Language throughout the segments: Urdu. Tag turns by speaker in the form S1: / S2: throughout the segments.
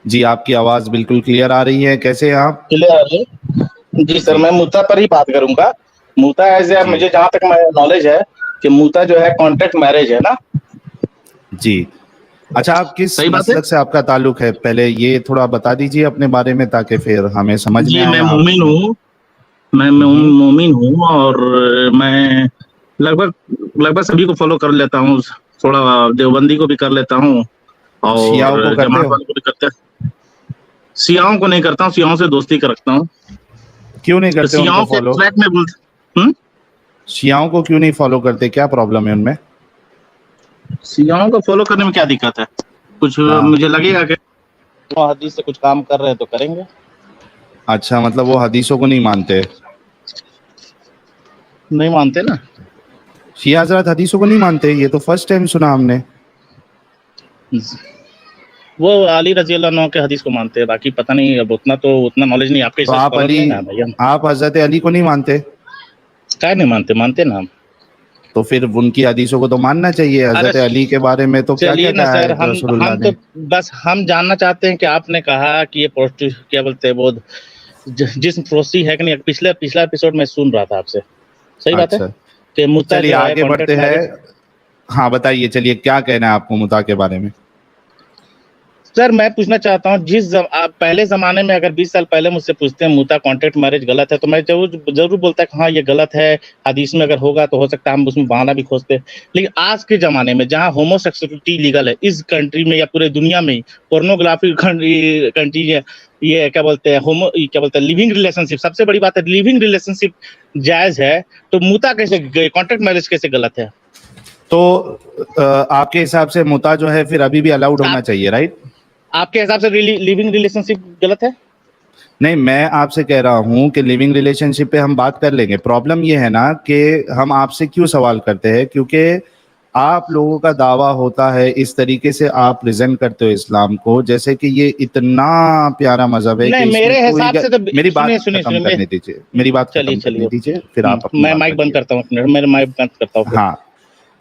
S1: جی آپ کی آواز بالکل کلیئر آ رہی ہے. کیسے ہیں آپ؟
S2: کلیئر آ رہی ہے؟ جی سر، میں موتا پر ہی بات کروں گا. موتا ایز اے،
S1: جی
S2: مجھے جہاں تک نالج ہے کہ موتا جو ہے کانٹریکٹ میرج ہے نا.
S1: جی اچھا، آپ کس
S2: صحیح بات ہے.
S1: مسلک سے آپ کا تعلق ہے؟ پہلے یہ تھوڑا بتا دیجیے اپنے بارے میں تاکہ پھر ہمیں سمجھ میں
S2: جی
S1: آئے
S2: میں
S1: آپ.
S2: مومن ہوں. میں مومن ہوں اور میں لگ بھگ سبھی کو فالو کر لیتا ہوں. تھوڑا دیوبندی کو بھی کر لیتا ہوں
S1: شیعوں کو
S2: اور
S1: کرتے
S2: جماعت
S1: ہو؟
S2: والوں کو بھی کرتے ہیں. سیاحوں کو نہیں کرتا ہوں، سیاحوں سے دوستی کا رکھتا ہوں.
S1: کیوں نہیں
S2: تو
S1: کرتے ان کو
S2: سیاحوں کے
S1: فالو؟
S2: ٹریک میں
S1: شیعوں کو کیوں نہیں فالو کرتے؟ کیا پرابلم ہے ان میں؟
S2: سیاحوں کو فالو کرنے میں کیا دقت ہے؟ کچھ
S1: ہاں
S2: مجھے لگے گا کہ حدیث سے کچھ کام کر رہے ہیں تو کریں گے.
S1: اچھا، مطلب وہ حدیثوں کو نہیں مانتے؟
S2: نہیں مانتے نا.
S1: شیعہ حضرات حدیثوں کو نہیں مانتے؟ یہ تو فرسٹ ٹائم سنا ہم نے.
S2: وہ علی رضی اللہ عنہ کے حدیث کو مانتے ہیں، باقی پتہ نہیں، اب اتنا نالج نہیں. آپ کے
S1: تو
S2: حساب سے اسکالر نہیں نا بھیا.
S1: آپ حضرت علی کو نہیں مانتے؟
S2: کیا نہیں مانتے؟ مانتے نا ہم.
S1: تو پھر ان کی حدیثوں کو تو ماننا چاہیے.
S2: ارے
S1: حضرت علی کے بارے میں تو کیا
S2: چلیے
S1: کیا
S2: نا
S1: کہا
S2: سر،
S1: ہے رسول اللہ
S2: ہم
S1: نے؟
S2: تو بس ہم جاننا چاہتے ہیں کہ آپ نے کہا کہ یہ کیا بولتے ہیں وہ جسم فروشی ہے کہ نہیں. پچھلا ایپیسوڈ میں سن رہا تھا آپ سے. صحیح بات ہے
S1: اچھا
S2: کہ متا
S1: چلیے
S2: جو ہے
S1: آگے
S2: کانٹریکٹ
S1: بڑھتے ہیں.
S2: میرج.
S1: ہاں بتائیے، چلیے کیا کہنا ہے آپ کو متا کے بارے میں؟
S2: سر میں پوچھنا چاہتا ہوں، پہلے زمانے میں اگر 20 سال پہلے مجھ سے پوچھتے ہیں موتا کانٹریکٹ میرج غلط ہے تو میں ضرور بولتا کہ ہاں یہ غلط ہے. حدیث میں اگر ہوگا تو ہو سکتا ہے ہم اس میں بہانہ بھی کھوجتے. لیکن آج کے زمانے میں جہاں ہوموسیکسولیٹی لیگل ہے اس کنٹری میں یا پورے دنیا میں، پورنوگرافی کنٹری ہے، یہ کیا بولتے ہیں لیونگ ریلیشن شپ سب سے بڑی بات ہے. لیونگ ریلیشن شپ جائز ہے تو موتا کیسے، کانٹریکٹ میرج کیسے غلط ہے؟
S1: تو آپ کے حساب سے متا جو ہے پھر ابھی بھی الاؤڈ ہونا چاہیے، رائٹ؟
S2: آپ کے حساب سے لیونگ ریلیشن شپ غلط ہے؟
S1: نہیں، میں آپ سے کہہ رہا ہوں کہ لیونگ ریلیشن شپ پہ ہم بات کر لیں گے. پرابلم یہ ہے نا کہ ہم آپ سے کیوں سوال کرتے ہیں، کیونکہ آپ لوگوں کا دعویٰ ہوتا ہے اس طریقے سے آپ پریزنٹ کرتے ہو اسلام کو جیسے کہ یہ اتنا پیارا مذہب ہے کہ
S2: نہیں،
S1: اس میں
S2: میرے
S1: کوئی
S2: حساب سے تو
S1: میری بات ختم
S2: سنیے
S1: کرنے دیجیے، میری بات
S2: چلیے
S1: ختم کرنے
S2: چلیے.
S1: دیجیے، پھر آپ اپنی
S2: میں
S1: بات
S2: مائک بند
S1: رکھیے.
S2: کرتا ہوں، میں مائک بند کرتا ہوں پھر.
S1: ہاں،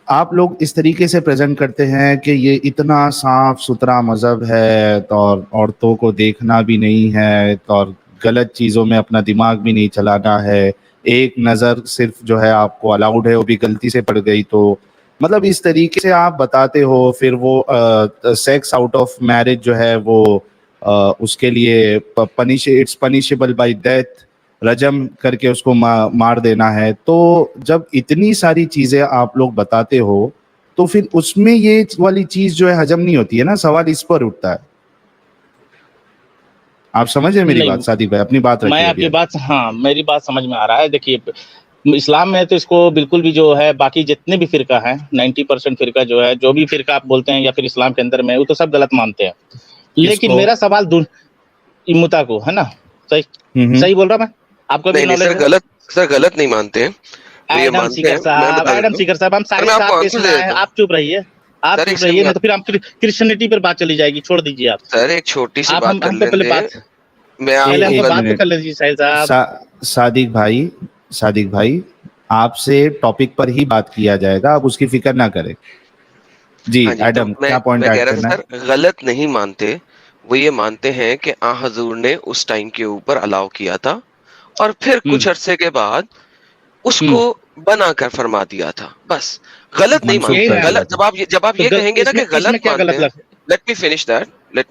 S1: آپ لوگ اس طریقے سے پریزنٹ کرتے ہیں کہ یہ اتنا صاف ستھرا مذہب ہے اور عورتوں کو دیکھنا بھی نہیں ہے اور غلط چیزوں میں اپنا دماغ بھی نہیں چلانا ہے. ایک نظر صرف جو ہے آپ کو الاؤڈ ہے، وہ بھی غلطی سے پڑ گئی تو مطلب اس طریقے سے آپ بتاتے ہو. پھر وہ سیکس آؤٹ آف میرج جو ہے وہ اس کے لیے اٹس پنیشیبل بائی ڈیتھ، رجم کر کے اس کو مار دینا ہے. تو جب اتنی ساری چیزیں آپ لوگ بتاتے ہو تو پھر اس میں یہ والی چیز جو ہے ہجم نہیں ہوتی ہے نا. سوال اس پر اٹھتا ہے. آپ سمجھے میری
S2: نہیں،
S1: بات؟ صادق بھائی اپنی بات
S2: میں
S1: رکھیے
S2: آپ
S1: ابھی.
S2: کی بات، ہاں میری بات سمجھ میں آ رہا ہے. دیکھیے اسلام میں تو اس کو بالکل بھی جو ہے، باقی جتنے بھی فرقہ ہیں 90% فرقہ جو ہے، جو بھی فرقہ آپ بولتے ہیں یا پھر اسلام کے اندر میں، وہ تو سب غلط مانتے ہیں.
S1: کس
S2: لیکن
S1: کو؟
S2: میرا سوال متا کو ہے نا. صحیح بول رہا میں؟ آپ کو بھی
S3: نہیں نہیں
S2: نالج
S3: سر،
S2: ہے.
S3: غلط نہیں مانتے ہیں. وہ یہ
S2: ایڈم
S3: مانتے
S2: سیکر
S3: ہیں، میں
S2: صاحب،
S3: بتا دیتا ہوں
S2: ہم
S3: سر،
S2: سارے
S3: میں آپ کو
S2: صاحب کے
S3: آنسر دے
S2: سنا ہے.
S3: دیتا ہوں.
S2: آپ چپ رہیے،
S3: سر ایک سیکنڈ
S2: نہیں تو پھر ہم کرسچنٹی پر بات چلی جائے گی. چھوڑ دیجیے آپ.
S3: سر ایک چھوٹی سی
S2: آپ
S3: بات کر
S2: ہم پہ
S3: لیں
S2: پہلے
S3: دیں.
S2: بات،
S3: میں آپ
S2: پہلے ہم
S3: کو
S2: پہ
S1: ایک
S2: بات تو کر
S1: منٹ.
S2: لیجیے ساحل صاحب.
S1: صادق بھائی آپ سے ٹاپک پر ہی بات کیا جائے گا، آپ اس کی فکر نہ کریں. جی
S3: ہاں جی، تو
S1: ایڈم کیا پوائنٹ
S3: میں کہہ
S1: ایڈ
S3: رہا
S1: کرنا
S3: تھا
S1: ہے؟
S3: سر، غلط نہیں مانتے. وہ یہ مانتے ہیں کہ حضور نے اس ٹائم کے اوپر الاؤ کیا تھا اور پھر
S2: ہوں
S3: کچھ عرصے کے بعد اس
S2: ہوں
S3: کو بنا کر فرما دیا تھا. بس غلط نہیں
S1: منسوخ
S2: یہی
S3: مانتے.
S1: کر
S2: نا.
S1: دیا تھا.
S3: جب آپ
S2: تو
S3: یہ کہیں گے نا کہ
S2: اس میں
S3: غلط
S2: کیا
S3: مانتے
S2: غلط
S3: ہیں.
S2: لگ،
S3: لیٹ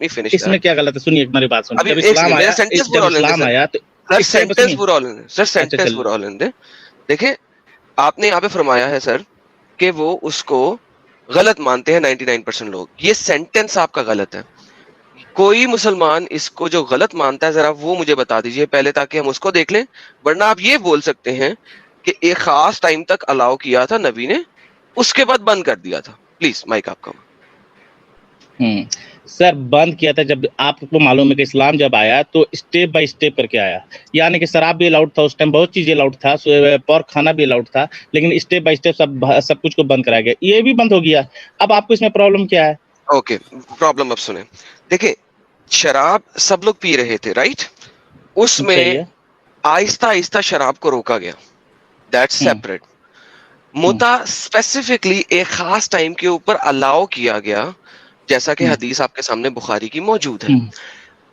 S3: می فنش
S2: اس میں
S3: دیٹ.
S2: کیا غلط ہے؟ سنیے میری بات سنیے.
S3: ابھی
S2: جب
S3: ایک
S2: اسلام
S3: سیکنڈ، میرا
S2: آیا،
S3: سینٹینس
S2: جب
S3: پورا ہونے دیں
S2: اسلام
S3: سر.
S2: آیا تو
S3: سر
S2: اس ٹائم پہ
S3: سینٹینس
S2: سنیے.
S3: پورا ہونے دیں. سر
S2: اچھا
S3: سینٹینس
S2: چلیے.
S3: پورا ہونے دیں. دیکھیں، آپ نے یہاں پہ فرمایا ہے سر کہ وہ اس کو غلط مانتے ہیں 99% لوگ. یہ سینٹینس آپ کا غلط ہے. کوئی مسلمان اس کو جو غلط مانتا ہے ذرا وہ مجھے بتا دیجئے پہلے، تاکہ ہم اس کو دیکھ لیں. ورنہ آپ یہ بول سکتے ہیں کہ ایک خاص ٹائم تک الاؤ کیا تھا نبی نے، اس کے بعد بند کر دیا تھا. پلیز مائک آپ کا.
S2: سر بند کیا تھا جب آپ کو معلوم ہے کہ اسلام جب آیا تو اسٹیپ بائی اسٹیپ کر کے آیا. یعنی کہ شراب بھی الاؤڈ تھا اس ٹائم، بہت چیزیں الاؤڈ تھا، پورک کھانا بھی الاؤڈ تھا، لیکن اسٹیپ بائی اسٹیپ سب کچھ کو بند کرایا گیا. یہ بھی بند ہو گیا. اب آپ کو اس میں پرابلم کیا ہے؟
S3: اوکے، پرابلم اب سنیں. دیکھیں، شراب سب لوگ پی رہے تھے، رائٹ؟ اس میں
S2: صحیح ہے.
S3: آہستہ آہستہ شراب کو روکا گیا. دیٹ
S2: ہوں
S3: سیپریٹ. متا اسپیسیفکلی ایک خاص ٹائم کے اوپر الاؤ کیا گیا، جیسا کہ
S2: ہوں
S3: حدیث آپ کے سامنے بخاری کی موجود ہے.
S2: ہوں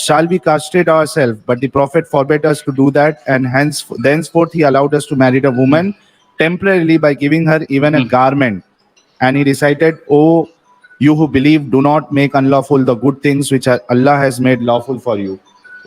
S1: shall we castrate ourselves, but the prophet forbade us to do that, and thenceforth he allowed us to marry a woman temporarily by giving her even a garment, and he recited, "Oh you who believe, do not make unlawful the good things which Allah has made lawful for you."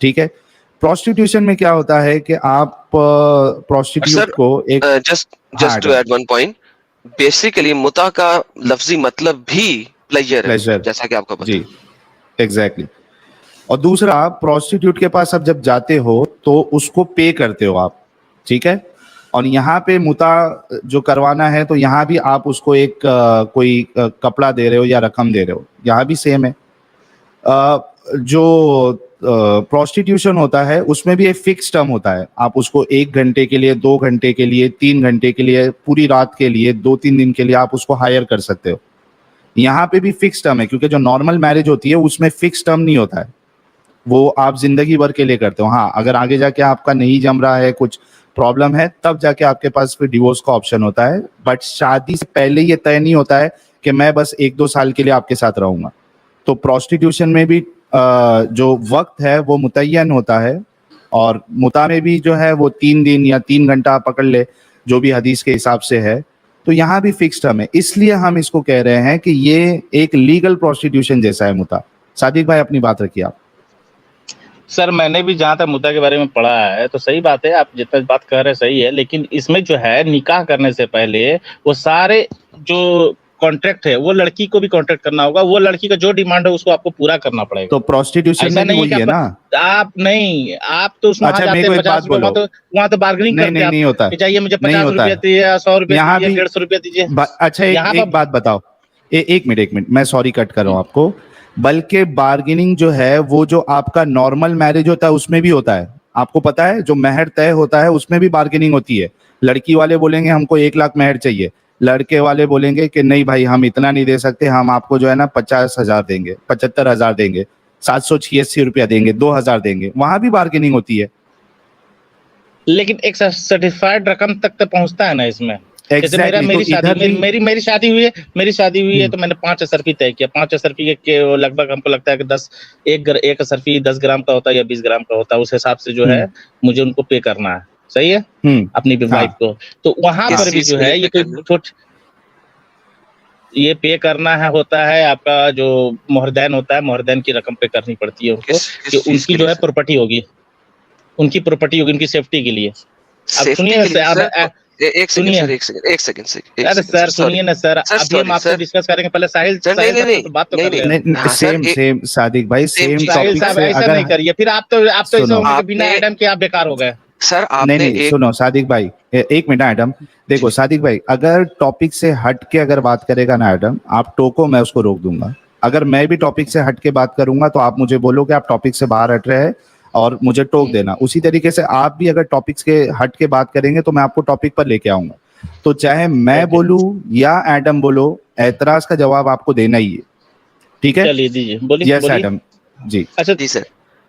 S1: ٹھیک ہے. پروسٹیٹیوشن میں کیا ہوتا ہے کہ آپ پروسٹیٹیوٹ کو ایک
S3: just to add one point, basically متع کا لفظی مطلب بھی پلیجر ہے,
S1: پلیزر,
S3: جیسا کہ آپ کو پتا
S1: جی ایگزیکٹلی. اور دوسرا, پروسٹیٹیوٹ کے پاس اب جب جاتے ہو تو اس کو پے کرتے ہو آپ, ٹھیک ہے. اور یہاں پہ متع جو کروانا ہے تو یہاں بھی آپ اس کو ایک کوئی کپڑا دے رہے ہو یا رقم دے رہے ہو, یہاں بھی سیم ہے. جو پروسٹیٹیوشن ہوتا ہے اس میں بھی ایک فکس ٹرم ہوتا ہے, آپ اس کو 1 گھنٹے کے لیے, 2 گھنٹے کے لیے, 3 گھنٹے کے لیے, پوری رات کے لیے, 2-3 دن کے لیے آپ اس کو ہائر کر سکتے ہو. یہاں پہ بھی فکس ٹرم ہے, کیونکہ جو نارمل میرج ہوتی ہے اس میں فکس ٹرم نہیں ہوتا ہے, وہ آپ زندگی بھر کے لیے کرتے ہو. ہاں, اگر آگے جا کے آپ کا نہیں جم رہا ہے, کچھ پرابلم ہے, تب جا کے آپ کے پاس پھر ڈیورس کا آپشن ہوتا ہے. بٹ شادی سے پہلے یہ طے نہیں ہوتا ہے کہ میں بس 1-2 سال کے لیے آپ کے ساتھ رہوں گا. تو پروسٹیٹیوشن میں بھی جو وقت ہے وہ متعین ہوتا ہے, اور متع میں بھی جو ہے وہ 3 دن یا 3 گھنٹہ پکڑ لے, جو بھی حدیث کے حساب سے ہے. تو یہاں بھی فکس ٹرم ہے, اس لیے ہم اس کو کہہ رہے ہیں کہ یہ ایک لیگل پروسٹیٹیوشن جیسا ہے متع. صادق بھائی اپنی بات رکھیے آپ.
S2: سر میں نے بھی جہاں تک مدعا کے بارے میں پڑھا ہے تو صحیح بات ہے, آپ جتنا بات کر رہے ہیں صحیح ہے, لیکن اس میں جو ہے نکاح کرنے سے پہلے وہ سارے جو کانٹریکٹ ہے وہ لڑکی کو بھی کانٹریکٹ کرنا ہوگا, وہ لڑکی کا جو ڈیمانڈ ہے اس کو آپ کو پورا کرنا پڑے گا.
S1: تو پروسٹیٹیوشن
S2: ایسا
S1: میں بھی
S2: نہیں ہے کہ
S1: وہی ہے نا.
S2: آپ نہیں, آپ تو اس میں وہاں
S1: اچھا, میرے
S2: جاتے
S1: کو
S2: ہیں
S1: ایک بات
S2: 50 روپے,
S1: بولو.
S2: وہاں تو بارگننگ
S1: نہیں
S2: کرتے
S1: نہیں
S2: آپ
S1: نہیں ہوتا,
S2: کہ چاہیے مجھے
S1: نہیں
S2: 50
S1: ہوتا
S2: روپیہ
S1: ہے
S2: دیجیے, 100 روپیہ
S1: یہاں
S2: دیجیے,
S1: بھی.
S2: 150 روپیہ دیجیے.
S1: اچھا,
S2: یہاں
S1: ایک بات بتاؤ, ایک منٹ میں سوری کٹ کر رہا ہوں آپ کو. بلکہ بارگیننگ جو ہے وہ جو آپ کا نارمل میرج ہوتا ہے اس میں بھی ہوتا ہے. آپ کو پتا ہے جو مہر طے ہوتا ہے اس میں بھی بارگیننگ ہوتی ہے. لڑکی والے بولیں گے ہم کو 1 لاکھ مہر چاہیے, لڑکے والے بولیں گے کہ نہیں بھائی ہم اتنا نہیں دے سکتے, ہم آپ کو جو ہے نا 50,000 دیں گے, 75,000 دیں گے, 786 روپیہ دیں گے, 2,000 دیں گے. وہاں بھی بارگیننگ ہوتی ہے.
S2: لیکن ایک سرٹیفائڈ رقم تک تو پہنچتا ہے نا اس میں. جیسے
S1: ایگزیکٹلی, تو
S2: میری شادی
S1: ادھر بھی
S2: میری شادی ہوئی ہے تو میں نے 5 اسرفی طے کیا. 5 اسرفی کے لگ بھگ ہم کو لگتا ہے کہ ایک اسرفی 10 گرام کا ہوتا ہے یا 20 گرام کا ہوتا ہے, اس حساب سے جو ہے مجھے ان کو پے کرنا ہے. صحیح ہے, اپنی
S1: ہاں
S2: وائف کو. تو وہاں پر
S3: کس
S2: بھی
S3: چیز
S2: جو
S3: کے لیے
S2: ہے
S3: پے
S2: یہ
S3: کرنا
S2: کوئی یہ پے کرنا ہے ہوتا ہے آپ کا جو مہردین ہوتا ہے, مہردین کی رقم پے کرنی پڑتی ہے ان کو, کہ
S3: کس
S2: ان
S3: چیز
S2: کی
S3: کے
S2: جو
S3: لیے
S2: ہے
S3: سر؟
S2: پراپرٹی ہوگی, ان کی پراپرٹی ہوگی, ان کی سیفٹی کے لیے. اب
S3: سیفٹی
S2: سنیے
S3: کے لیے سر,
S2: نا,
S3: ایک سیکنڈ
S2: سنیے,
S3: سر, ایک سیکنڈ
S2: ارے
S3: سر,
S2: سر
S3: سوری
S2: سنیے نا سر,
S3: سر,
S2: ابھی ہم
S3: سوری
S2: آپ سے
S3: سر,
S2: ڈسکس کریں گے. پہلے
S3: سر نہیں
S2: ساحل
S3: نہیں
S2: صاحب سے
S3: نہیں
S2: تو بات تو
S3: نہیں
S2: کر لیں.
S3: نہیں, ہاں سر,
S1: سیم صادق بھائی,
S3: سیم
S1: سیم
S3: چیز
S2: ساحل
S1: ٹاپک
S2: صاحب
S1: سے
S2: ایسا
S1: اگر
S2: نہیں کریے, پھر آپ تو ایسے
S1: سنو,
S2: ہوں گے کہ
S3: آپ
S2: بنا
S3: نے
S2: ایڈم کے آپ بیکار ہو گئے.
S3: سر آپ
S1: نہیں
S3: نے
S1: نہیں
S3: ایک
S1: سنو صادق بھائی, 1 منٹ ایڈم. دیکھو صادق بھائی, اگر ٹاپک سے ہٹ کے اگر بات کرے گا نا ایڈم, آپ ٹوکو, میں اس کو روک دوں گا. اگر میں بھی ٹاپک سے ہٹ کے بات کروں گا تو آپ مجھے بولو کہ آپ ٹاپک سے باہر ہٹ رہے ہیں اور مجھے ٹوک دینا. اسی طریقے سے آپ بھی اگر ٹاپکس کے ہٹ کے بات کریں گے تو میں آپ کو ٹاپک پر لے کے آؤں گا. تو چاہے میں بولوں یا ایڈم بولو, اعتراض کا جواب آپ کو دینا ہی ہے, ٹھیک ہے.
S2: چلیے دیجیے,
S1: یس
S2: بولیے.
S1: ایڈم جی.
S2: اچھا,
S3: جی سر,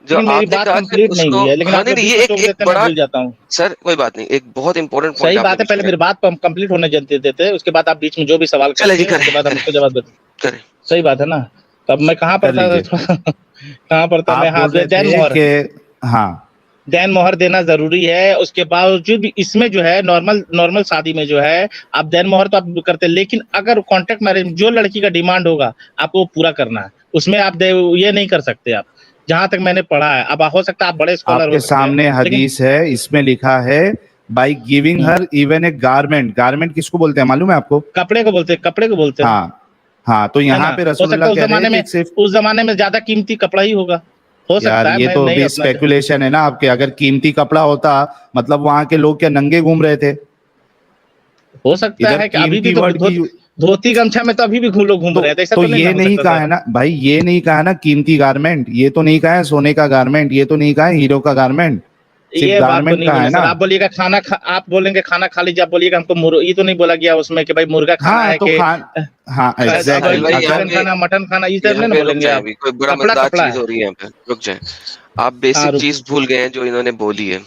S3: جو
S2: لیکن میری
S3: آپ نے
S2: بات
S3: کہا کہ
S2: کمپلیٹ
S3: اس
S2: نہیں
S3: کو,
S2: ہوئی ہے, لیکن
S3: ہاں
S2: آپ
S3: نہیں
S2: لوگ
S3: نہیں,
S2: بیچ
S3: یہ
S2: میں ٹوک دیتے ہیں, میں
S3: بڑا
S2: بھول جاتا ہوں.
S3: سر کوئی بات نہیں, ایک بہت امپورٹنٹ پوائنٹ
S2: صحیح
S3: آپ نے
S2: بات ہے,
S3: بیچ
S2: پہلے
S3: میں
S2: میری بات کمپلیٹ ہونے دیتے تھے, اس کے بعد آپ بیچ میں جو بھی سوال
S3: چلے جی,
S2: کرتے اس
S3: کریں
S2: کے بعد ہم
S3: کریں
S2: اس کو جواب دیتے.
S3: کریں.
S2: صحیح بات ہے نا. تو اب میں کہاں پر
S1: کر
S2: تھا,
S1: لیجیے.
S2: کہاں پر تھا میں,
S1: آپ
S2: ہاں,
S1: بول رہے
S2: دین
S1: تھے
S2: مہر.
S1: کہ ہاں
S2: دین مہر دینا ضروری ہے. اس کے باوجود بھی اس میں جو ہے نارمل شادی میں جو ہے آپ دین مہر تو آپ کرتے ہیں, لیکن اگر کانٹریکٹ میرج جو لڑکی کا ڈیمانڈ ہوگا آپ کو پورا کرنا ہے, اس میں آپ یہ نہیں کر سکتے آپ, جہاں تک میں نے پڑھا ہے. اب ہو سکتا ہے آپ بڑے اسکالر
S1: آپ
S2: ہو
S1: کے
S2: سکتے ہیں,
S1: سامنے
S2: لیکن
S1: حدیث ہے, اس میں لکھا ہے by giving Hare even a garment. Garment کس کو بولتے ہیں معلوم ہے آپ کو؟
S2: کپڑے کو بولتے ہیں,
S1: ہاں ہاں, تو
S2: ہے
S1: یہاں
S2: نا.
S1: پہ
S2: ہو
S1: رسول
S2: سکتا
S1: اللہ
S2: ہے
S1: کہہ رہے ہیں کہ صرف,
S2: اس زمانے میں زیادہ قیمتی کپڑا ہی ہوگا, ہو
S1: یار
S2: سکتا ہے,
S1: یہ
S2: میں
S1: تو
S2: نہیں
S1: ابھی
S2: اپنا.
S1: اسپیکولیشن ہے نا آپ کے. اگر قیمتی کپڑا ہوتا مطلب وہاں کے لوگ کیا ننگے گھوم رہے تھے؟
S2: ہو سکتا
S1: ادھر
S2: ہے کہ ابھی بھی
S1: قیمتی
S2: تو
S1: ورڈ کی
S2: دھوتی گمچھا میں تو ابھی بھی لوگ گھوم رہے تھے, ایسا تو نہیں
S1: یہ
S2: نہ ہو
S1: نہیں
S2: سکتا
S1: کہا
S2: سر.
S1: ہے نا بھائی, یہ نہیں کہا نا قیمتی گارمنٹ, یہ تو نہیں کہا ہے سونے کا گارمنٹ, یہ تو نہیں کہا ہے ہیرو کا گارمنٹ, صرف
S2: یہ بات تو
S1: گارمنٹ
S2: نہیں
S1: کہا
S2: بولے
S1: ہے
S2: سر.
S1: نا.
S2: آپ بولیے گا آپ بولیں گے کھانا کھا لیجیے, آپ بولیے گا ہم کو یہ تو نہیں بولا گیا اس میں کہ بھائی مرغا کھانا
S1: ہاں
S2: ہے
S1: تو
S2: کہ
S1: ہاں ایگزیکٹلی.
S3: ساحل بھائی یہاں
S2: چکن
S3: پہ
S2: کھانا, مٹن کھانا, یہ سب
S3: یہاں
S2: نہیں نا
S3: پہ
S2: بولیں
S3: رک
S2: گے
S3: جائیں,
S2: آپ.
S3: ابھی کوئی بڑا
S2: کپڑا
S3: مزدار
S2: ہے.
S3: چیز ہو رہی ہے, یہاں پہ رک جائیں. آپ
S2: ہاں
S3: بیسک
S2: رکی.
S3: چیز بھول گئے ہیں جو انہوں نے بولی ہے.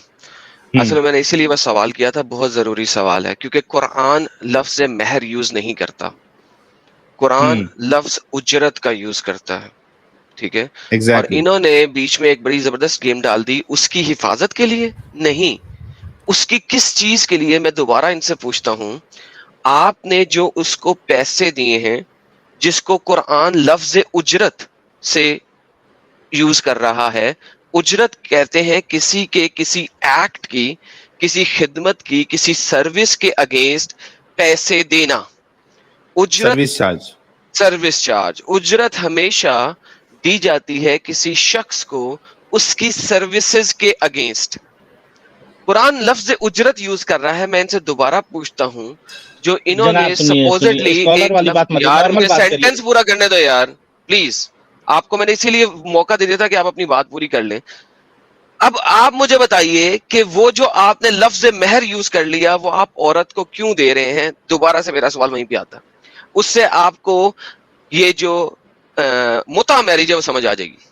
S3: اصل میں نے اسی لیے بس سوال کیا تھا, بہت ضروری سوال ہے, کیونکہ قرآن لفظ مہر یوز نہیں کرتا, قرآن لفظ اجرت کا یوز کرتا ہے, ٹھیک ہے. اور
S1: ایگزیکٹلی.
S3: انہوں نے بیچ میں ایک بڑی زبردست گیم ڈال دی, اس کی حفاظت کے لیے نہیں, اس کی کس چیز کے لیے. میں دوبارہ ان سے پوچھتا ہوں, آپ نے جو اس کو پیسے دیے ہیں, جس کو قرآن لفظ اجرت سے یوز کر رہا ہے, اجرت کہتے ہیں کسی کے کسی ایکٹ کی، کسی خدمت کی، کسی سروس کے اگینسٹ پیسے دینا. اجرت
S1: سروس چارج.
S3: Service charge. اجرت ہمیشہ دی جاتی ہے کسی شخص کو اس کی سروسز کے اگینسٹ. قرآن لفظ اجرت یوز کر رہا ہے. میں ان سے دوبارہ پوچھتا ہوں جو انہوں نے
S2: جناب سنیے
S3: سپوزٹلی
S2: اسکالر والی بات مت،
S3: یار
S2: نارمل
S3: مجھے
S2: بات کریے.
S3: سینٹنس پورا کرنے دو یار پلیز. آپ کو میں نے اسی لیے موقع دے دیا تھا کہ آپ اپنی بات پوری کر لیں. اب آپ مجھے بتائیے کہ وہ جو آپ نے لفظ مہر یوز کر لیا وہ آپ عورت کو کیوں دے رہے ہیں؟ دوبارہ سے میرا سوال وہیں پہ آتا ہے. اس سے آپ کو یہ جو متع میرج ہے وہ سمجھ آ جائے گی.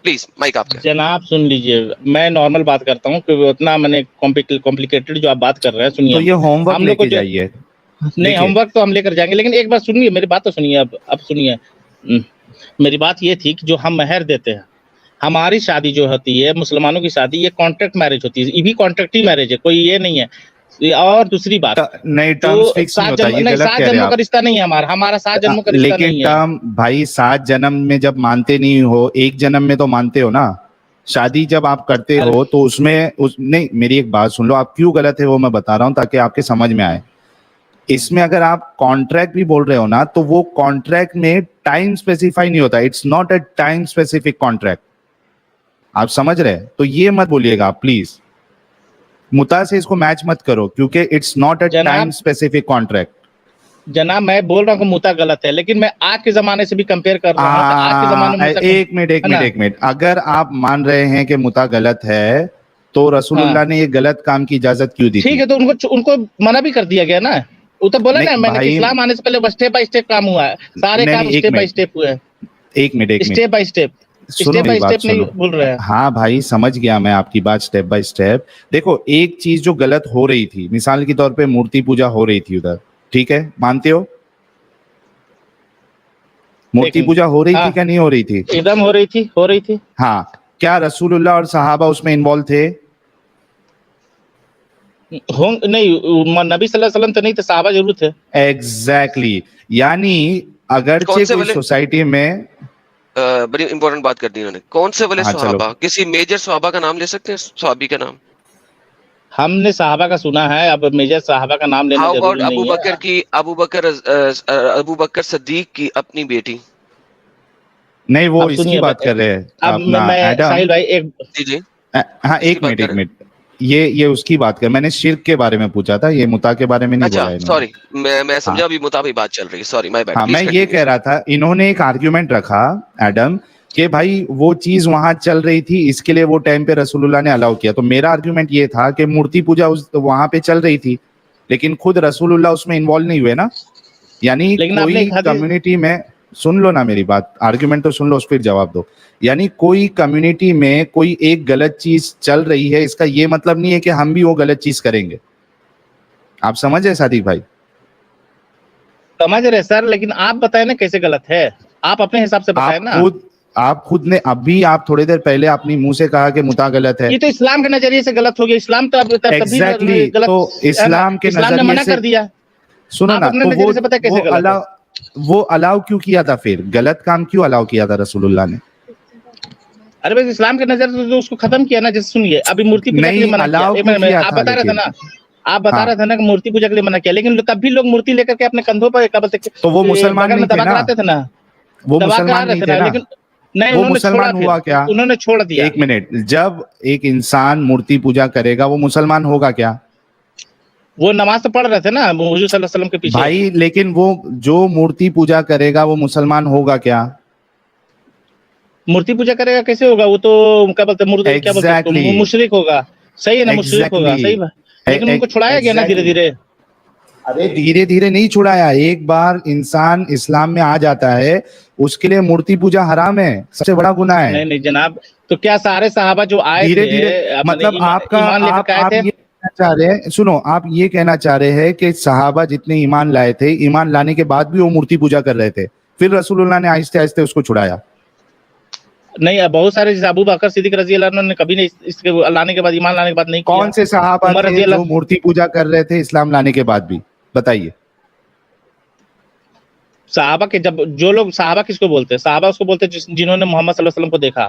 S3: پلیز مائک آپ کا.
S2: جناب سن لیجئے، میں نارمل بات کرتا ہوں کہ اتنا میں نے کمپلیکیٹڈ جو آپ بات کر رہے ہیں سنیے.
S1: تو یہ ہوم ورک
S2: ہم
S1: لے
S2: لوگ کو
S1: کے
S2: جو
S1: جائیے.
S2: نہیں ہوم ورک تو ہم لے کر جائیں گے، لیکن ایک بات سنیے، میری بات تو سنیے. اب سنیے، میری بات یہ تھی کہ جو ہم مہر دیتے ہیں، ہماری شادی جو ہوتی ہے مسلمانوں کی شادی یہ کانٹریکٹ میرج ہوتی ہے. یہ بھی کانٹریکٹ ہی میرج ہے، کوئی یہ نہیں ہے. اور دوسری بات
S1: نہیں
S2: جو
S1: ٹرمز فکس نہیں ہوتا، یہ غلط
S2: 7
S1: کہہ رہے ہیں
S2: جنموں کا
S1: آپ.
S2: رشتہ نہیں ہے ہمارا 7 جنموں کا رشتہ
S1: لیکن
S2: نہیں ہے.
S1: ٹرم بھائی 7 جنم میں جب مانتے نہیں ہو، ایک جنم میں تو مانتے ہو نا. شادی جب آپ کرتے ہو تو اس میں نہیں، میری ایک بات سن لو. آپ کیوں غلط ہے وہ میں بتا رہا ہوں تاکہ آپ کے سمجھ میں آئے. اس میں اگر آپ کانٹریکٹ بھی بول رہے ہو نا تو وہ کانٹریکٹ میں ٹائم اسپیسیفائی نہیں ہوتا. It's not a time specific contract. آپ سمجھ رہے؟ تو یہ مت بولیے گا آپ پلیز. متا سے اس کو میچ مت کرو کیونکہ it's not a time specific contract.
S2: جناب میں بول رہا ہوں کہ متا غلط ہے، لیکن میں آج کے زمانے سے بھی کمپیئر کر رہا ہوں کہ آج کے زمانے میں
S1: ایک منٹ. اگر آپ مان رہے ہیں کہ متا غلط ہے تو رسول اللہ نے یہ غلط کام کی اجازت کیوں دی تھی؟
S2: ٹھیک ہے، تو ان کو منع بھی کر دیا گیا نا. وہ تو بولا نا میں نے کہ اسلام آنے سے پہلے اسٹیپ بائی اسٹیپ کام ہوا ہے. سارے کام اسٹیپ بائی اسٹیپ ہوئے ہیں.
S1: ایک منٹ
S2: اسٹیپ بائی اسٹیپ،
S1: سنو
S2: اسٹیپ
S1: میری
S2: بائی
S1: بات
S2: اسٹیپ نہیں
S1: سنو.
S2: بول رہے ہیں.
S1: ہاں بھائی سمجھ گیا میں آپ کی بات اسٹیپ بائی اسٹیپ. دیکھو ایک چیز جو غلط ہو رہی تھی، مثال کے طور پہ مورتی پوجا ہو رہی تھی ادھر، ٹھیک ہے مانتے ہو؟ مورتی پوجا ہو رہی تھی کیا نہیں ہو رہی تھی؟
S2: ایک دم ہو رہی تھی.
S1: ہاں. کیا رسول اللہ اور صحابہ اس میں انوالو تھے؟
S2: نہیں، نبی صلی اللہ علیہ وسلم تو نہیں تھے، صحابہ ضرور تھے.
S1: ایگزیکٹلی. یعنی اگرچہ کوئی سوسائٹی میں
S3: بڑی امپورٹنٹ بات کر دی انہوں نے. کون سے والے
S1: ہاں چلو
S3: صحابہ؟ کسی میجر صحابہ کا نام لے سکتے ہیں؟ صحابی کا نام
S2: ہم نے صحابہ کا سنا ہے، اب میجر صحابہ کا نام لینا
S3: ہاؤ اباؤٹ
S2: ضروری نہیں ہے.
S3: ابو بکر صدیق کی اپنی بیٹی.
S1: نہیں وہ
S2: اب
S1: اس کی
S2: سنیے،
S1: بات کر رہے ہیں
S2: اب
S1: اپنا
S2: میں
S1: ایڈم.
S2: ساحل بھائی ایک
S3: جی جی
S1: ہاں
S3: اس کی
S1: ایک
S3: بات کر رہے ہیں.
S1: منٹ. یہ اس کی بات کر، میں نے شرک کے بارے میں پوچھا تھا، یہ متا کے بارے میں نہیں
S3: اچھا
S1: بولا انہوں نے.
S3: سوری، میں سمجھا ابھی مطابق بات چل رہی ہے. سوری مائی بیڈ.
S1: ہاں
S3: پلیز
S1: میں یہ
S3: کنٹینیو.
S1: کہہ رہا تھا انہوں نے ایک آرگیومنٹ رکھا ایڈم کہ بھائی وہ چیز وہاں چل رہی تھی اس کے لیے وہ ٹائم پہ رسول اللہ نے الاؤ کیا. تو میرا آرگیومنٹ یہ تھا کہ مورتی پوجا وہاں پہ چل رہی تھی لیکن خود رسول اللہ اس میں انوالو نہیں ہوئے نا. یعنی
S2: لیکن آپ نے
S1: کوئی
S2: ایک حدیث
S1: کمیونٹی میں، سن لو نا میری بات، آرگیومنٹ تو سن لو پھر جواب دو. یعنی کوئی کمیونٹی میں کوئی ایک غلط چیز چل رہی ہے، اس کا یہ مطلب نہیں ہے کہ ہم بھی وہ غلط چیز کریں گے. آپ سمجھے صادق بھائی؟
S2: سمجھ رہے سر، لیکن آپ بتائیں نا کیسے غلط ہے، آپ اپنے حساب سے بتائیں نا.
S1: آپ خود نے ابھی آپ تھوڑی دیر پہلے اپنی منہ سے کہا کہ متا غلط ہے.
S2: یہ تو اسلام کے نظریے سے غلط ہو گیا. اسلام تو اب تبھی
S1: ایگزیکٹلی.
S2: غلط
S1: تو
S2: ہے نا،
S1: اسلام کے
S2: اسلام نے
S1: نظریے
S2: منع
S1: سے
S2: کر دیا.
S1: سنو
S2: آپ
S1: نا،
S2: اپنے
S1: تو
S2: نظریے سے پتہ کیسے غلط ہے.
S1: وہ الاؤ کیوں کیا تھا؟ پھر غلط کام کیوں الاؤ کیا تھا رسول اللہ نے؟
S2: ارے بھائی اسلام کے نظر سے اس کو ختم کیا نا. جیسے سنیے، ابھی مورتی پوجا کے لیے
S1: نہیں
S2: منع کیا.
S1: الاؤ
S2: ایک
S1: کیوں
S2: منٹ میں
S1: کیا
S2: آپ
S1: تھا
S2: بتا رہے تھے
S1: لیکن
S2: نا، آپ بتا
S1: ہاں
S2: رہے تھے نا کہ مورتی پوجا کے لیے منع کیا، لیکن تب بھی لوگ مورتی لے کر کے اپنے کندھوں پر
S1: تو وہ مسلمان
S2: بغل میں
S1: نہیں تھے
S2: دبا کر
S1: نا،
S2: آتے تھے نا،
S1: وہ
S2: دبا کر
S1: مسلمان
S2: آتے
S1: نہیں
S2: تھے
S1: تھے
S2: نا.
S1: نا.
S2: لیکن نہیں،
S1: وہ
S2: انہوں نے چھوڑا،
S1: مسلمان
S2: پھر
S1: ہوا کیا؟
S2: انہوں نے چھوڑ دیا.
S1: ایک منٹ. جب ایک انسان مورتی پوجا کرے گا وہ مسلمان ہوگا کیا؟
S2: وہ نماز تو پڑھ رہے تھے نا حضور صلی اللہ علیہ وسلم کے پیچھے.
S1: بھائی لیکن وہ جو مورتی پوجا کرے گا وہ مسلمان ہوگا کیا؟
S2: مورتی پوجا کرے گا کیسے ہوگا؟ وہ تو کیا بولتے ہیں اس کو،
S1: ایگزیکٹلی
S2: مشرک ہوگا. صحیح ہے نا، مشرک ہوگا. صحیح بات. لیکن ان کو چھڑایا گیا نا دھیرے
S1: ایگزیکٹلی.
S2: دھیرے.
S1: ارے دھیرے دھیرے نہیں چھڑایا. ایک بار انسان اسلام میں آ جاتا ہے اس کے لیے مورتی پوجا حرام ہے، سب سے بڑا گناہ ہے.
S2: نہیں جناب، تو کیا سارے صحابہ جو آئے
S1: دھیرے
S2: تھے
S1: دھیرے مطلب آپ کا
S2: ایمان لے کر کے آئے
S1: آپ
S2: تھے؟
S1: یہ کہنا چاہ رہے ہیں، سنو، آپ یہ کہنا چاہ رہے ہیں کہ صحابہ جتنے ایمان لائے تھے، ایمان لانے کے بعد بھی وہ مورتی پوجا کر رہے تھے، پھر رسول اللہ نے آہستہ آہستہ اس کو چھڑایا.
S2: نہیں، بہت سارے جیسے ابو بکر صدیق رضی اللہ عنہ نے کبھی نہیں اس کے لانے کے بعد، ایمان لانے کے بعد نہیں کیا.
S1: کون سے صحابہ
S2: عمر
S1: تھے
S2: رضی
S1: جو
S2: اللہ،
S1: مورتی پوجا کر رہے تھے اسلام لانے کے بعد بھی؟ بتائیے.
S2: صحابہ کے جو لوگ صحابہ کس کو بولتے ہیں؟ صحابہ اس کو بولتے ہیں جنہوں نے محمد صلی اللہ علیہ وسلم کو دیکھا.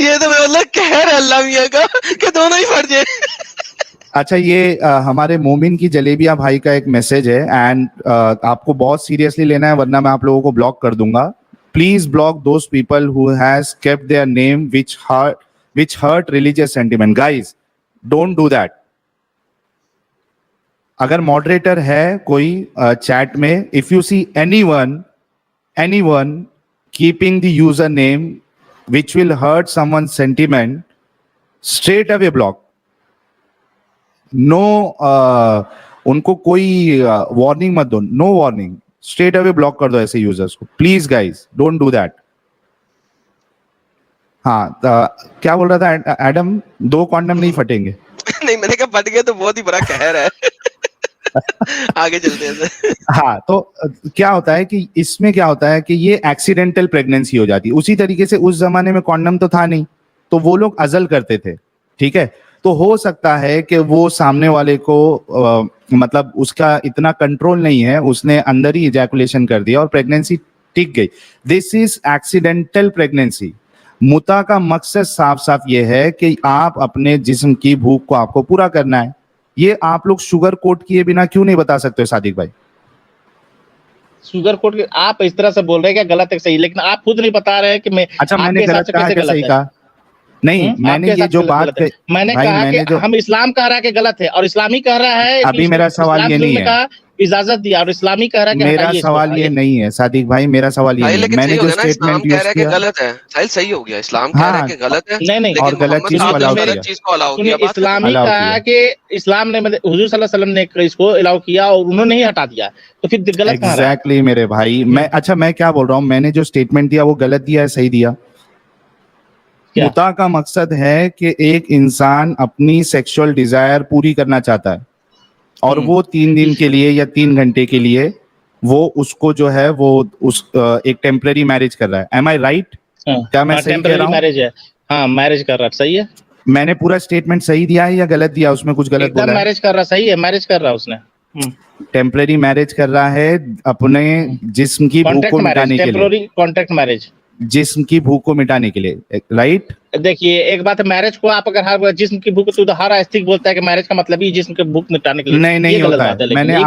S3: یہ تو میں اللہ کہہ رہا اللہ میاں کا کہ دونوں ہی فرض ہے.
S1: اچھا یہ ہمارے مومن کی جلیبیا بھائی کا ایک میسج ہے اینڈ آپ کو بہت سیریسلی لینا ہے ورنہ میں آپ لوگوں کو بلاک کر دوں گا. Please block those people who has kept their name which hurt religious sentiment. Guys, don't do that. اگر ماڈریٹر ہے کوئی چیٹ میں, if you see anyone keeping the username which will hurt someone's sentiment, straight away block. No, ان کو کوئی وارننگ مت دو, no warning, straight away block کر دو ایسے یوزرس کو. Please guys don't do that. ہاں کیا بول رہا تھا ایڈم, 2 کانڈم نہیں پھٹیں گے.
S3: نہیں میں نے کہا پھٹ گئے تو بہت ہی بڑا قہر ہے. آگے چلتے ہیں سر.
S1: ہاں تو کیا ہوتا ہے کہ اس میں کیا ہوتا ہے کہ یہ ایکسیڈنٹل پریگننسی ہو جاتی ہے. اسی طریقے سے اس زمانے میں کانڈم تو تھا نہیں تو وہ لوگ عزل کرتے تھے, ٹھیک ہے. تو ہو سکتا ہے کہ وہ سامنے والے کو مطلب اس کا اتنا کنٹرول نہیں ہے, اس نے اندر ہی ایجیکولیشن کر دیا اور پریگننسی ٹک گئی. دس از ایکسیڈنٹل پریگننسی. متا کا مقصد صاف صاف یہ ہے کہ آپ اپنے جسم کی بھوک کو آپ کو پورا کرنا ہے. یہ آپ لوگ شوگر کوٹ کیے بنا کیوں نہیں بتا سکتے صادق بھائی؟
S2: شوگر کوٹ آپ اس طرح سے بول رہے ہیں کہ غلط ہے صحیح, لیکن آپ خود نہیں بتا رہے کہ میں
S1: اچھا میں نے غلط کہا کہ صحیح کہا؟ نہیں, میں نے یہ جو بات
S2: میں نے کہا کہ ہم اسلام کہہ رہا ہے کہ غلط ہے اور اسلامی کہہ رہا ہے.
S1: ابھی میرا سوال یہ نہیں ہے,
S2: اجازت دیا, اور اسلامی کہہ رہا ہے کہ
S1: میرا سوال یہ نہیں ہے صادق بھائی, میرا سوال یہ نہیں ہے. میں نے جو اسٹیٹمنٹ یوز کیا
S3: غلط ہے, صحیح ہو گیا. اسلام کہہ رہا ہے کہ غلط ہے,
S2: نہیں
S1: اور غلط چیز کو الاؤ کیا.
S2: اسلامی کہا کہ اسلام نے حضور صلی اللہ علیہ وسلم نے اس کو الاؤ کیا اور انہوں نے ہی ہٹا دیا, تو پھر غلط کہا.
S1: ایگزیکٹلی میرے بھائی. میں اچھا میں کیا بول رہا ہوں, میں نے جو اسٹیٹمنٹ دیا وہ غلط دیا ہے صحیح دیا؟ متا کا مقصد ہے کہ ایک انسان اپنی سیکشول ڈیزائر پوری کرنا چاہتا ہے اور وہ 3 دن کے لیے یا 3 گھنٹے کے لیے وہ اس کو جو ہے وہ ایک ٹیمپرری میرج کر رہا ہے. ایم آئی رائٹ؟ کیا میں صحیح کہہ رہا ہوں؟
S2: میرج ہے, ہاں میرج کر رہا ہے, صحیح ہے.
S1: میں نے پورا اسٹیٹمنٹ صحیح دیا ہے یا غلط دیا؟ اس میں کچھ غلط بولا ہے؟
S2: میرج کر رہا, صحیح ہے, میرج کر رہا اس نے.
S1: ٹیمپرری میرج کر رہا ہے اپنے جسم کی بھوک کو مٹانے کے لیے.
S2: ٹیمپرری کانٹیکٹ میرج,
S1: جسم کی بھوک کو مٹانے کے لیے, رائٹ؟
S2: دیکھیے ایک بات ہے, میرج کو آپ اگر ہر جسم کی بھوک, تو ہر آستک بولتا ہے کہ میرج کا مطلب ہی جسم کی بھوک مٹانے کے لیے. نہیں ہوتا ہے,
S1: میں نے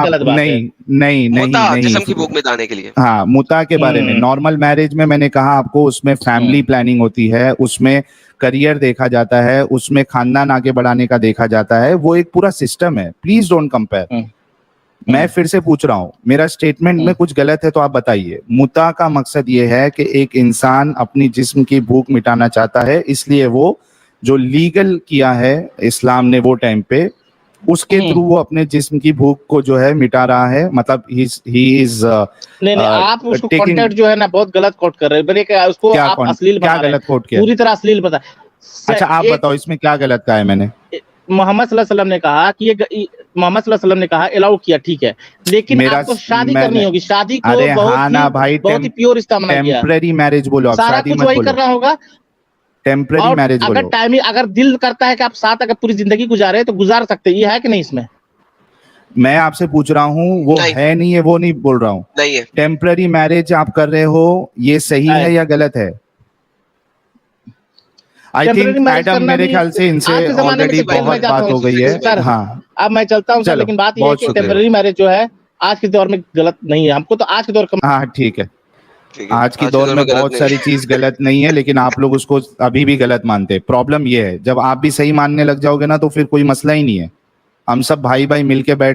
S1: نہیں
S3: جسم کی بھوک مٹانے کے لیے.
S1: ہاں متا کے بارے میں, نارمل میرج میں نے کہا آپ کو, اس میں فیملی پلاننگ ہوتی ہے, اس میں کریئر دیکھا جاتا ہے, اس میں خاندان آگے بڑھانے کا دیکھا جاتا ہے, وہ ایک پورا سسٹم ہے. Please don't compare. میں پھر سے پوچھ رہا ہوں, میرا اسٹیٹمنٹ میں کچھ غلط ہے تو آپ بتائیے. متا کا مقصد یہ ہے کہ ایک انسان اپنی جسم کی بھوک مٹانا چاہتا ہے, اس لیے وہ جو لیگل کیا ہے اسلام نے وہ ٹائم پہ, اس کے تھرو وہ اپنے جسم کی بھوک کو جو ہے مٹا رہا ہے. مطلب ہی از
S2: نہیں آپ اس کو کانٹیکٹ جو ہے نا بہت غلط کوٹ کر رہے ہیں. اس کو آپ اصلیل بنا رہے ہیں, غلط کوٹ کیا, پوری طرح اصلیل بتا.
S1: اچھا آپ بتاؤ اس میں کیا غلط کہا ہے میں نے؟
S2: محمد صلی اللہ علیہ وسلم نے کہا کہ یہ محمد صلی اللہ علیہ وسلم نے کہا الاؤ کیا, ٹھیک ہے, لیکن آپ کو شادی کرنی ہوگی. شادی کو بہت ہی پیور رشتہ بنا گیا.
S1: ٹیمپرری میرج بولو,
S2: سارا کچھ وہی کرنا ہوگا.
S1: ٹیمپرری میرج بولو.
S2: اگر ٹائم اگر دل کرتا ہے کہ آپ ساتھ اگر پوری زندگی گزارے تو گزار سکتے, یہ ہے کہ نہیں؟ اس میں
S1: میں آپ سے پوچھ رہا ہوں, وہ ہے نہیں ہے, وہ نہیں بول رہا ہوں. ٹیمپرری میرج آپ کر رہے ہو, یہ صحیح ہے یا غلط ہے؟ آئی تھنک ایڈم میرے خیال سے ان سے آلریڈی بہت بات ہو گئی ہے. ہاں
S2: اب میں چلتا ہوں, لیکن بات یہ ہے کہ ٹیمپرری میرج جو ہے آج کے دور میں غلط نہیں ہے. ہم کو تو آج کے دور کا,
S1: ہاں ٹھیک ہے, آج کے دور میں بہت ساری چیز غلط نہیں ہے, لیکن آپ لوگ اس کو ابھی بھی غلط مانتے. پرابلم یہ ہے جب آپ بھی صحیح ماننے لگ جاؤ گے نا تو پھر کوئی مسئلہ ہی نہیں ہے. ہم سب بھائی بھائی مل کے بیٹھ